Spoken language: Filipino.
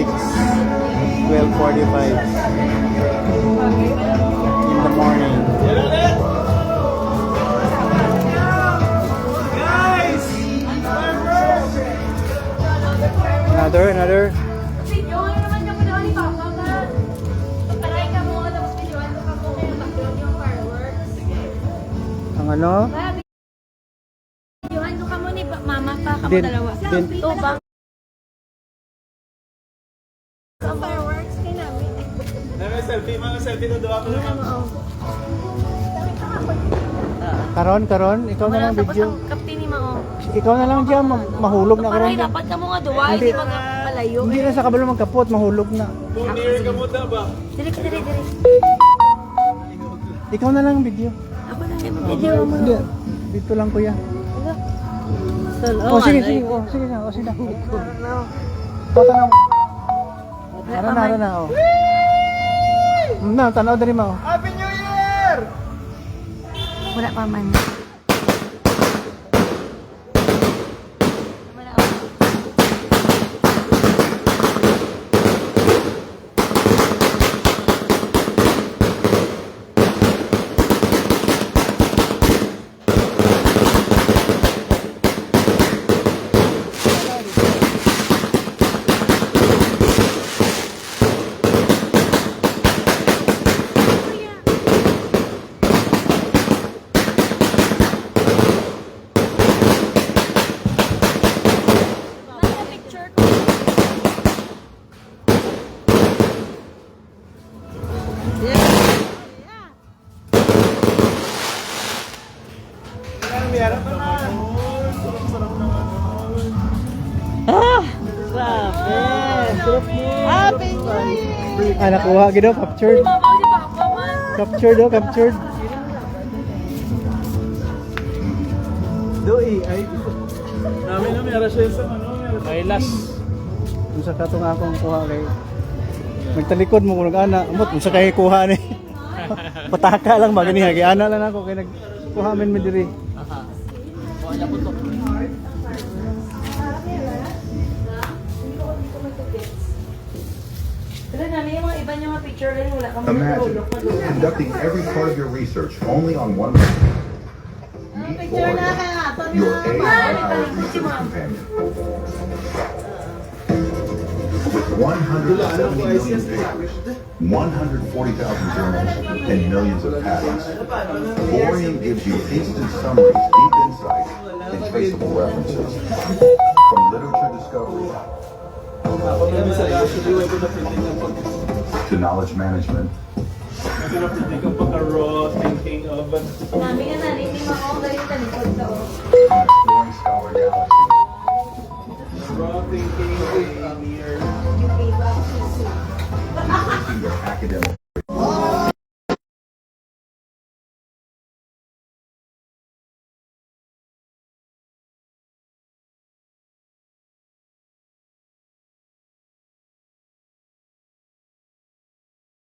12:45 in the morning. Another. Video, ano naman yung video ni Papa ka? Taray ka mo, tapos videoan ko ka mo. Takbuhan yung fireworks. Ang ano? Videoan ko ka mo ni Mama pa ka mo Din- dalawa. din- Ito bang? Sa fireworks kay namin. Mga selfie na daw ako naman. Karon, ikaw na lang Tapos video. ang kapti ni Mao. Ikaw na lang diyan, mahulog na Paray, karon. dapat ka mo nga duwa, Hindi. hindi mga palayo. Hindi na sa kabalo magkapot, mahulog na. Near ka mo na ba? Dili. Ikaw na lang video. Ako na yung video mo. Hindi. Dito lang kuya. Oh, sige na. Toto na. Ara na. Oh. Na, tanaw dari mo. Happy New Year! Wala pa man. Nakuha gid captured. Captured. Doi ay Namin na mayara siya sa ano, may last. unsa ka tong akong kuha kay magtalikod mo kung ana amot unsa kay kuha ni. Pataka lang ba gani hagi ana lang ako kay nagkuha men mi diri. Imagine conducting every part of your research only on one Meet Oracle, your AI-powered research companion. With 170 million papers, 140,000 journals, and millions of patents, Borean gives you instant summaries, deep insights, and traceable references. From literature discovery to knowledge management, Masarap din kang pagka-raw thinking of Namin nga narinig mo